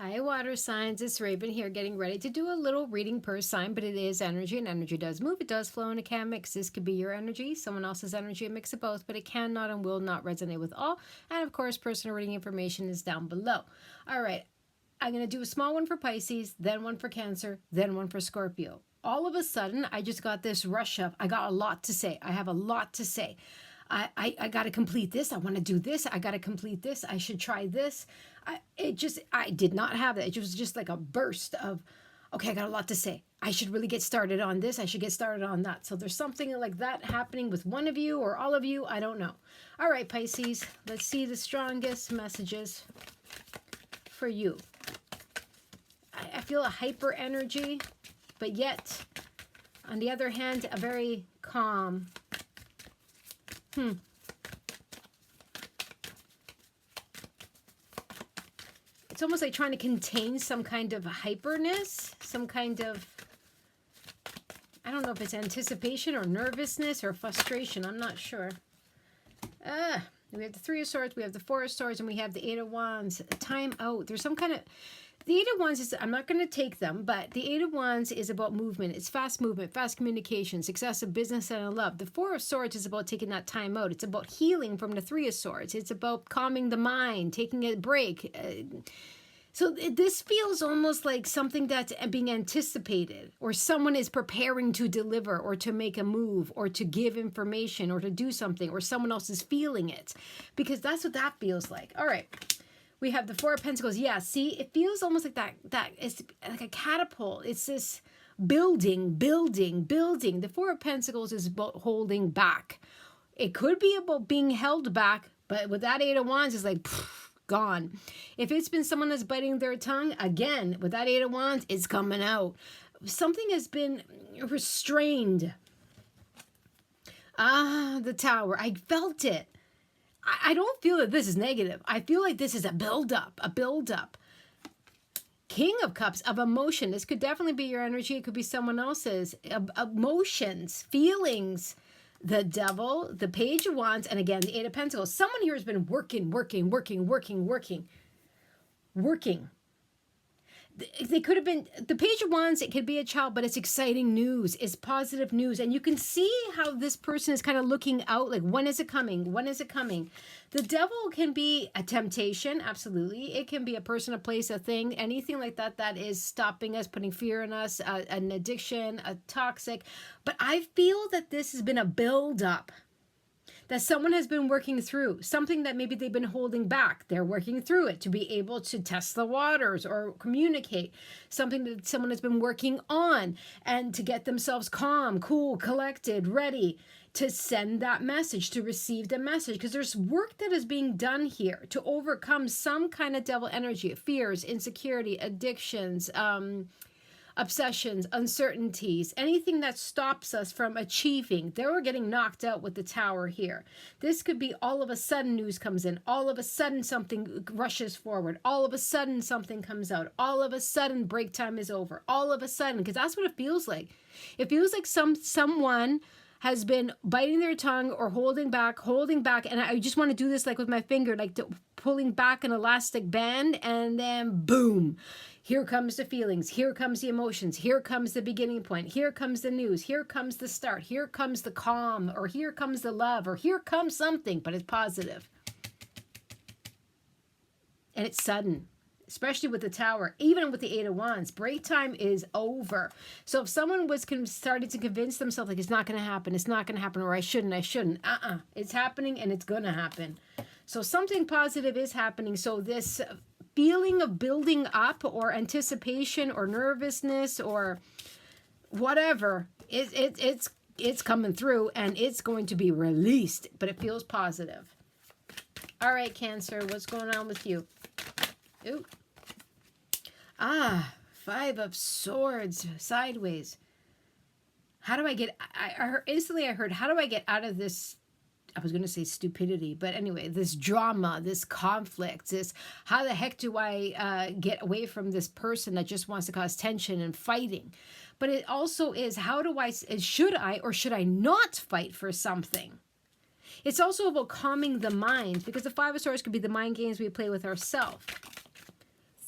Hi, water signs. It's Raven here, getting ready to do a little reading per sign, but it is energy, and energy does move. It does flow, and it can mix. This could be your energy, someone else's energy, a mix of both, but it cannot and will not resonate with all. And of course, personal reading information is down below. All right, I'm going to do a small one for Pisces, then one for Cancer, then one for Scorpio. All of a sudden, I just got this rush of, I got a lot to say. I have a lot to say. I got to complete this. I want to do this. I got to complete this. I should try this. I did not have that. It was just like a burst of, okay, I got a lot to say. I should really get started on this. I should get started on that. So there's something like that happening with one of you or all of you. I don't know. All right, Pisces, let's see the strongest messages for you. I feel a hyper energy, but yet, on the other hand, a very calm. It's almost like trying to contain some kind of hyperness, some kind of, I don't know if it's anticipation or nervousness or frustration. I'm not sure. We have the Three of Swords, we have the Four of Swords, and we have the Eight of Wands. Time out. There's some kind of, the Eight of Wands is, I'm not going to take them, but the Eight of Wands is about movement. It's fast movement, fast communication, success of business and in love. The Four of Swords is about taking that time out. It's about healing from the Three of Swords. It's about calming the mind, taking a break. So this feels almost like something that's being anticipated, or someone is preparing to deliver or to make a move or to give information or to do something, or someone else is feeling it, because that's what that feels like. All right. We have the Four of Pentacles. Yeah, see, it feels almost like that is like a catapult. It's this building. The Four of Pentacles is about holding back. It could be about being held back, but with that Eight of Wands, it's like, gone. If it's been someone that's biting their tongue, again, with that Eight of Wands, it's coming out. Something has been restrained. The Tower. I felt it. I don't feel that this is negative. I feel like this is a build-up, King of Cups, of emotion. This could definitely be your energy. It could be someone else's. Emotions, feelings. The Devil, the Page of Wands, and again, the Eight of Pentacles. Someone here has been working. They could have been, the Page of Wands, it could be a child, but it's exciting news. It's positive news. And you can see how this person is kind of looking out, like, when is it coming? When is it coming? The Devil can be a temptation, absolutely. It can be a person, a place, a thing, anything like that that is stopping us, putting fear in us, an addiction, a toxic. But I feel that this has been a build-up, that someone has been working through, something that maybe they've been holding back. They're working through it to be able to test the waters or communicate, something that someone has been working on, and to get themselves calm, cool, collected, ready to send that message, to receive the message. Because there's work that is being done here to overcome some kind of devil energy, fears, insecurity, addictions, obsessions, uncertainties, anything that stops us from achieving. They were getting knocked out with the Tower here. This could be all of a sudden news comes in. All of a sudden something rushes forward. All of a sudden something comes out. All of a sudden break time is over. All of a sudden, because that's what it feels like. It feels like someone has been biting their tongue or holding back, and I just want to do this like with my finger, like pulling back an elastic band, and then boom. Here comes the feelings. Here comes the emotions. Here comes the beginning point. Here comes the news. Here comes the start. Here comes the calm, or here comes the love, or here comes something, but it's positive. And it's sudden, especially with the Tower, even with the Eight of Wands. Break time is over. So if someone was starting to convince themselves, like, it's not going to happen, or I shouldn't. It's happening, and it's going to happen. So something positive is happening. So this feeling of building up, or anticipation, or nervousness, or whatever, it's coming through, and it's going to be released, but it feels positive. All right, Cancer, what's going on with you? Ooh. Five of Swords sideways. How do I get, instantly I heard, how do I get out of this, I was going to say stupidity, but anyway, this drama, this conflict, how the heck do I get away from this person that just wants to cause tension and fighting? But it also is, should I or should I not fight for something? It's also about calming the mind, because the Five of Swords could be the mind games we play with ourselves.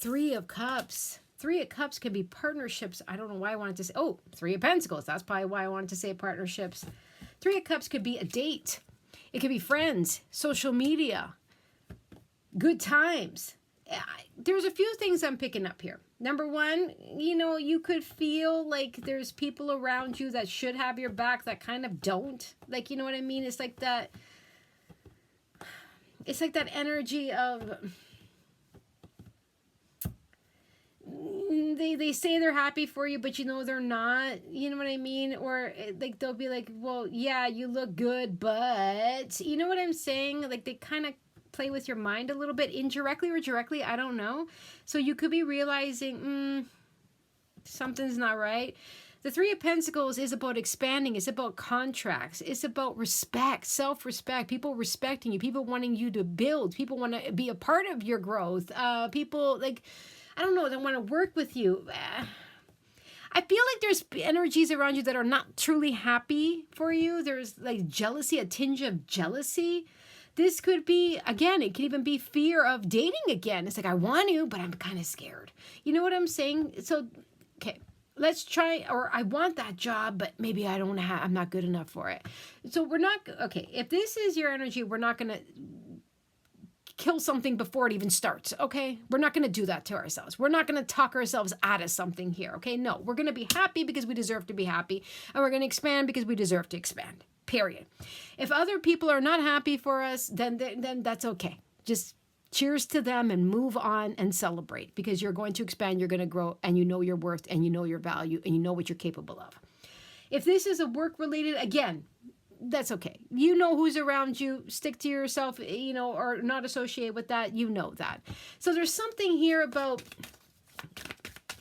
Three of Cups. Three of Cups could be partnerships. I don't know why I wanted to say, oh, Three of Pentacles. That's probably why I wanted to say partnerships. Three of Cups could be a date. It could be friends, social media, good times. There's a few things I'm picking up here. Number one, you know, you could feel like there's people around you that should have your back that kind of don't. Like, you know what I mean? It's like that energy of they say they're happy for you, but you know they're not. You know what I mean? Or like they'll be like, well, yeah, you look good, but you know what I'm saying? Like they kind of play with your mind a little bit, indirectly or directly, I don't know. So you could be realizing something's not right. The Three of Pentacles is about expanding. It's about contracts. It's about respect, self-respect, people respecting you, people wanting you to build, people want to be a part of your growth, people like, I don't know, they want to work with you. I feel like there's energies around you that are not truly happy for you. There's like jealousy, a tinge of jealousy. This could be, again, it could even be fear of dating again. It's like, I want to, but I'm kind of scared. You know what I'm saying? So, okay, let's try, or I want that job, but maybe I'm not good enough for it. So we're not, okay, if this is your energy, we're not going to kill something before it even starts, okay? We're not going to do that to ourselves. We're not going to talk ourselves out of something here, okay? No, we're going to be happy because we deserve to be happy, and we're going to expand because we deserve to expand. Period. If other people are not happy for us, then that's okay. Just cheers to them and move on and celebrate, because you're going to expand, you're going to grow, and you know your worth, and you know your value, and you know what you're capable of. If this is a work-related, again, that's okay. You know who's around you. Stick to yourself, you know, or not associate with that. You know that. So there's something here about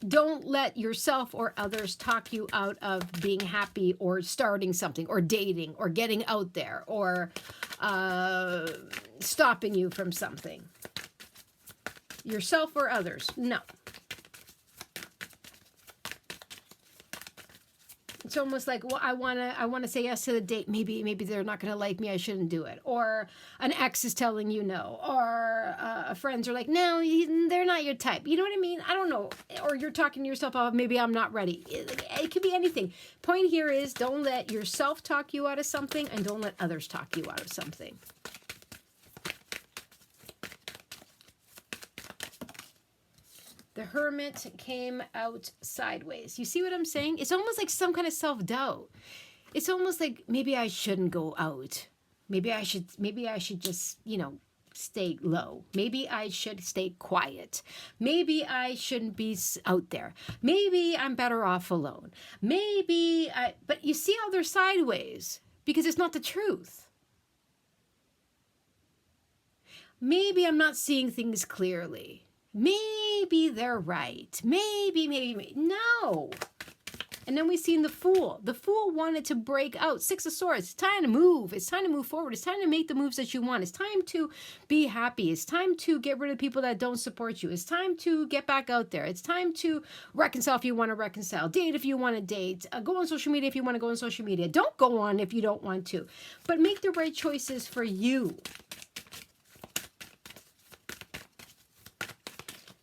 don't let yourself or others talk you out of being happy or starting something or dating or getting out there or stopping you from something. Yourself or others. No. It's almost like, well, I want to say yes to the date. Maybe they're not going to like me. I shouldn't do it. Or an ex is telling you no. Or friends are like, no, they're not your type. You know what I mean? I don't know. Or you're talking to yourself, oh, maybe I'm not ready. It could be anything. Point here is don't let yourself talk you out of something, and don't let others talk you out of something. The Hermit came out sideways. You see what I'm saying? It's almost like some kind of self-doubt. It's almost like maybe I shouldn't go out. Maybe I should just, you know, stay low. Maybe I should stay quiet. Maybe I shouldn't be out there. Maybe I'm better off alone. But you see how they're sideways because it's not the truth. Maybe I'm not seeing things clearly. Maybe they're right. Maybe. No. And then we've seen the Fool. The Fool wanted to break out. Six of Swords. It's time to move. It's time to move forward. It's time to make the moves that you want. It's time to be happy. It's time to get rid of people that don't support you. It's time to get back out there. It's time to reconcile if you want to reconcile. Date if you want to date. Go on social media if you want to go on social media. Don't go on if you don't want to. But make the right choices for you.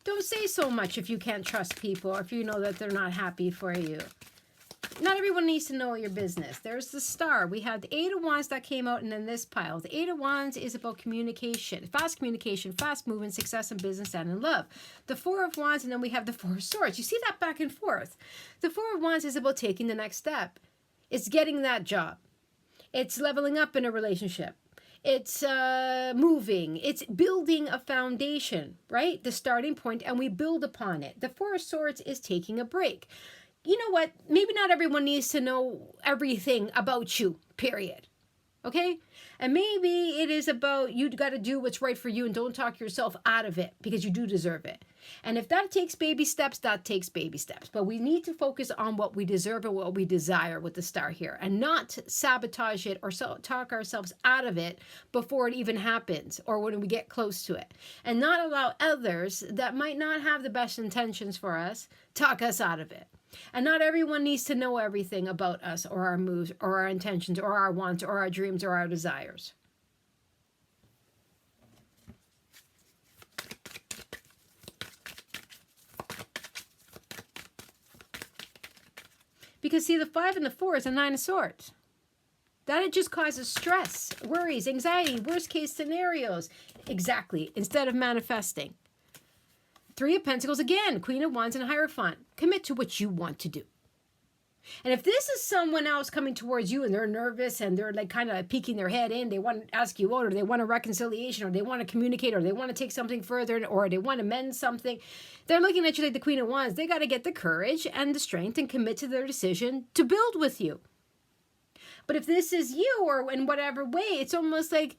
Don't say so much if you can't trust people or if you know that they're not happy for you. Not everyone needs to know your business. There's the Star. We have the Eight of Wands that came out and then this pile. The Eight of Wands is about communication, fast movement, success in business and in love. The Four of Wands, and then we have the Four of Swords. You see that back and forth. The Four of Wands is about taking the next step. It's getting that job. It's leveling up in a relationship. It's moving. It's building a foundation, right? The starting point, and we build upon it. The Four of Swords is taking a break. You know what? Maybe not everyone needs to know everything about you, period. Okay? And maybe it is about you got to do what's right for you and don't talk yourself out of it because you do deserve it. And if that takes baby steps, that takes baby steps. But we need to focus on what we deserve and what we desire with the Star here and not sabotage it or talk ourselves out of it before it even happens or when we get close to it. And not allow others that might not have the best intentions for us talk us out of it. And not everyone needs to know everything about us or our moves or our intentions or our wants or our dreams or our desires. Because see, the 5 and the 4 is a 9 of swords. That it just causes stress, worries, anxiety, worst case scenarios. Exactly. Instead of manifesting. 3 of Pentacles, again, Queen of Wands and Hierophant. Commit to what you want to do. And if this is someone else coming towards you and they're nervous and they're like kind of peeking their head in, they want to ask you out, or they want a reconciliation, or they want to communicate, or they want to take something further, or they want to mend something, they're looking at you like the Queen of Wands. They got to get the courage and the strength and commit to their decision to build with you. But if this is you, or in whatever way, it's almost like,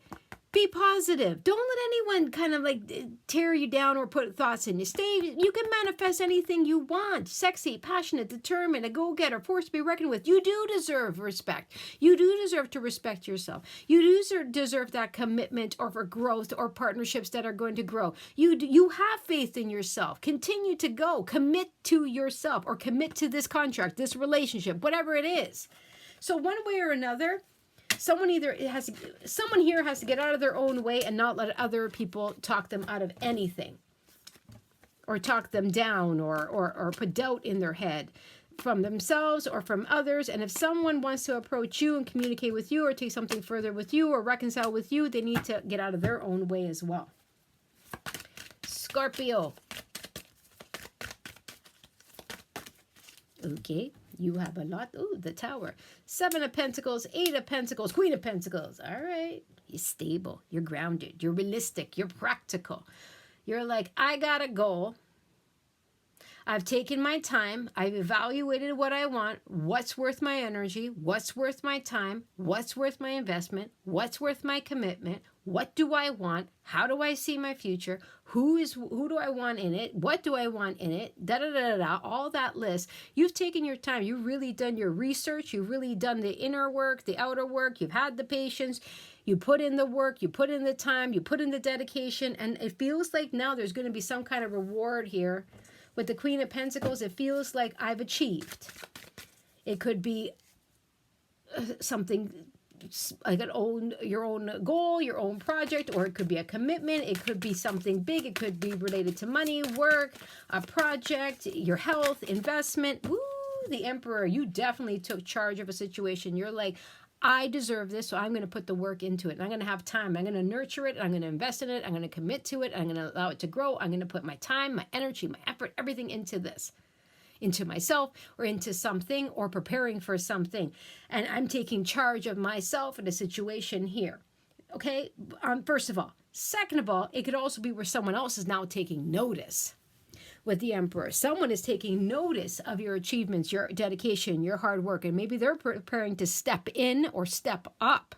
be positive. Don't let anyone kind of like tear you down or put thoughts in you. You can manifest anything you want. Sexy, passionate, determined, a go-getter, force to be reckoned with. You do deserve respect. You do deserve to respect yourself. You do deserve that commitment, or for growth, or partnerships that are going to grow. You have faith in yourself. Continue to go. Commit to yourself, or commit to this contract, this relationship, whatever it is. So one way or another, someone here has to get out of their own way and not let other people talk them out of anything, or talk them down, or put doubt in their head from themselves or from others. And if someone wants to approach you and communicate with you, or take something further with you, or reconcile with you, they need to get out of their own way as well. Scorpio. Okay. You have a lot. Ooh, the Tower. 7 of Pentacles, 8 of Pentacles, Queen of Pentacles. All right. You're stable. You're grounded. You're realistic. You're practical. You're like, I got a goal. I've taken my time. I've evaluated what I want. What's worth my energy? What's worth my time? What's worth my investment? What's worth my commitment? What do I want? How do I see my future? Who do I want in it? What do I want in it? All that list. You've taken your time. You've really done your research. You've really done the inner work, the outer work. You've had the patience. You put in the work. You put in the time. You put in the dedication. And it feels like now there's going to be some kind of reward here. With the Queen of Pentacles, it feels like I've achieved. It could be something like your own goal, your own project, or it could be a commitment. It could be something big. It could be related to money, work, a project, your health, investment. Woo, the Emperor. You definitely took charge of a situation. You're like, I deserve this, so I'm going to put the work into it. And I'm going to have time. I'm going to nurture it. I'm going to invest in it. I'm going to commit to it. I'm going to allow it to grow. I'm going to put my time, my energy, my effort, everything into this. Into myself, or into something, or preparing for something. And I'm taking charge of myself in a situation here. Okay? First of all. Second of all, it could also be where someone else is now taking notice. With the Emperor, someone is taking notice of your achievements, your dedication, your hard work, and maybe they're preparing to step in or step up.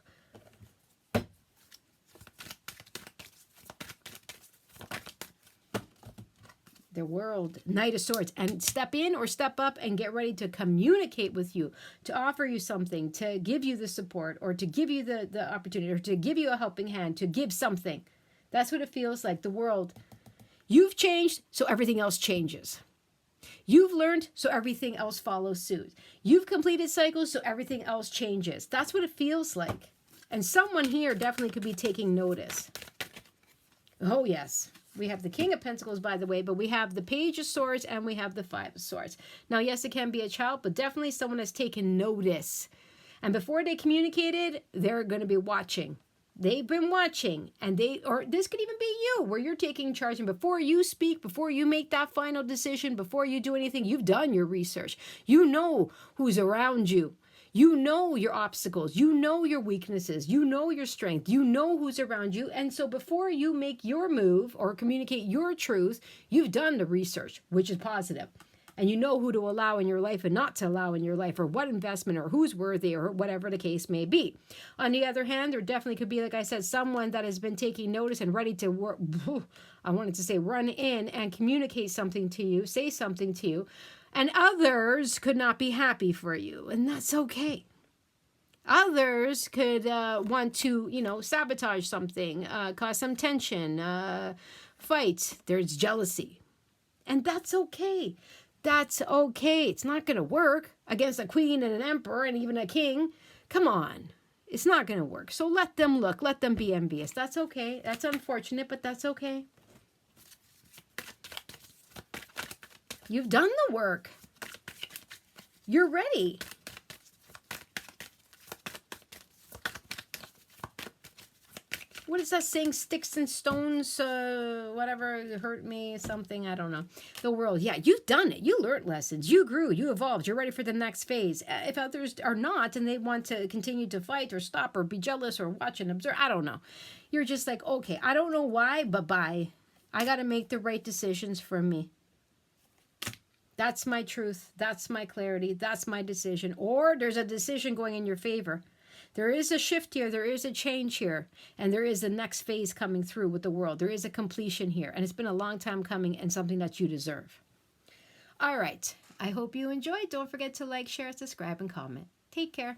The World, Knight of Swords, and step in or step up and get ready to communicate with you, to offer you something, to give you the support, or to give you the opportunity, or to give you a helping hand, to give something. That's what it feels like. The World. You've changed, so everything else changes. You've learned, so everything else follows suit. You've completed cycles, so everything else changes. That's what it feels like. And someone here definitely could be taking notice. Oh, yes. We have the King of Pentacles, by the way, but we have the Page of Swords and we have the 5 of Swords. Now, yes, it can be a child, but definitely someone has taken notice. And before they communicated, they're going to be watching. They've been watching, and or this could even be you, where you're taking charge. And before you speak, before you make that final decision, before you do anything, you've done your research. You know who's around you. You know your obstacles. You know your weaknesses. You know your strength. You know who's around you. And so before you make your move or communicate your truth, you've done the research, which is positive. And you know who to allow in your life and not to allow in your life, or what investment, or who's worthy, or whatever the case may be. On the other hand, there definitely could be, like I said, someone that has been taking notice and ready to work. I wanted to say run in and communicate something to you, say something to you. And others could not be happy for you, and that's okay. Others could want to, sabotage something, cause some tension, fight. There's jealousy. And that's okay. That's okay. It's not going to work against a queen and an emperor and even a king. Come on. It's not going to work. So let them look. Let them be envious. That's okay. That's unfortunate, but that's okay. You've done the work. You're ready. What is that saying? Sticks and stones, whatever, hurt me, something, I don't know. The world. Yeah, you've done it. You learned lessons. You grew. You evolved. You're ready for the next phase. If others are not and they want to continue to fight or stop or be jealous or watch and observe, I don't know. You're just like, okay, I don't know why, but bye. I got to make the right decisions for me. That's my truth. That's my clarity. That's my decision. Or there's a decision going in your favor. There is a shift here. There is a change here. And there is the next phase coming through with the world. There is a completion here. And it's been a long time coming and something that you deserve. All right. I hope you enjoyed. Don't forget to like, share, subscribe, and comment. Take care.